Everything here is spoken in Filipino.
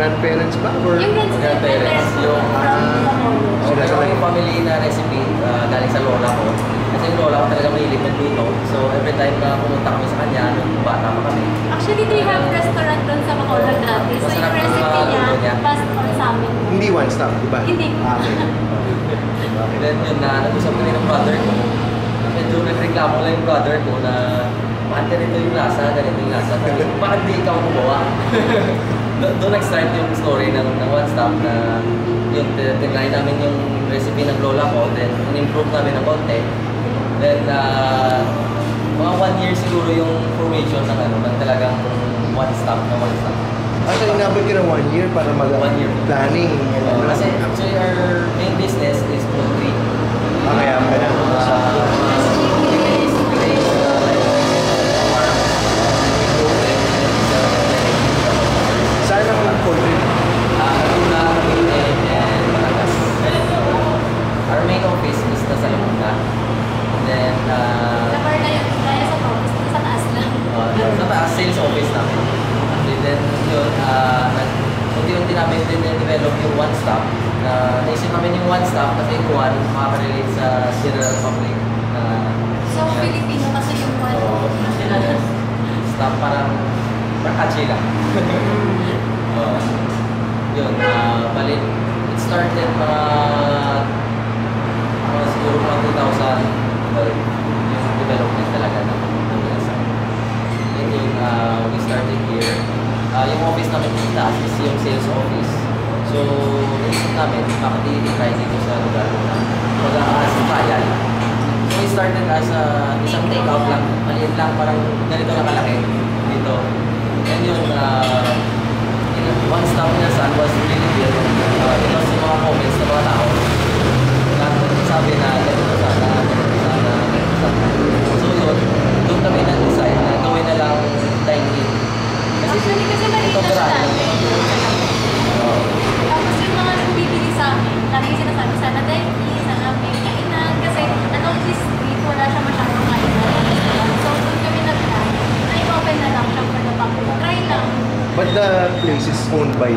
grandparents ba? Or? Yung grandparents yung Sila sa yung family na recipe galing sa lola ko. Kasi yung lola ko talaga mahilig magluto. So every time na pumunta kami sa kanya, nung bata pa kami. Actually, they have restaurant doon sa Bacolod dati. So yung recipe niya, passed on sa amin. Hindi one stop, di ba? Hindi. Okay. Then yun na, nag-usap kami ng brother ko. Medyo nagreklamo lang yung brother ko na bakit ganito yung lasa, ganito yung lasa. Bakit di ikaw gumawa? Doon nag-start yung story ng One Stop na yun, tinry namin yung recipe ng lola ko, then in-improve namin ng konti. Then, mga 1 year siguro yung formation ng ng talagang One Stop na One Stop. So, inabot ka ng 1 year para 1 year planning. Kasi actually our main business is poultry. Kaya ka na. Saan ang poultry? Laguna, Cavite, and Batangas. Our main office is nasa Laguna. Then, Nabar na yun, kaya sa office, sa taas lang. sa taas sales office namin. And then, yun, unti-unti namin din develop yung One Stop. Naisip namin yung One Stop kasi yung one makaka-relate sa general public. So, Filipino kasi yung one. Stop parang catchy lang. Yun, bali, it started siguro mga 2012 yung development talaga ng Pilipinas. Then yun, we started here. Yung office namin dito is yung sales office. So, naisip namin, bakit i-try dito sa lugar na mag-aas trial. So, we started as isang take-out lang. Maliit lang, parang ganito lang kalaki dito. And yun, One Stop niya saan was really good. Because yung mga comments ng mga tao, sabi na ganito sana, ganito sana, ganito sana. So yun, doon kami na-decide na gawin na lang dine-in. Actually, kasi maliit na siya dati. Tapos yung mga bibili sa amin, lagi sinasabi, sana dine-in, sana may kainan. Kasi at least street, wala siya masyadong kainan. So doon kami nag-plan, na i-open na lang siya for the back. Try lang. But the place is owned by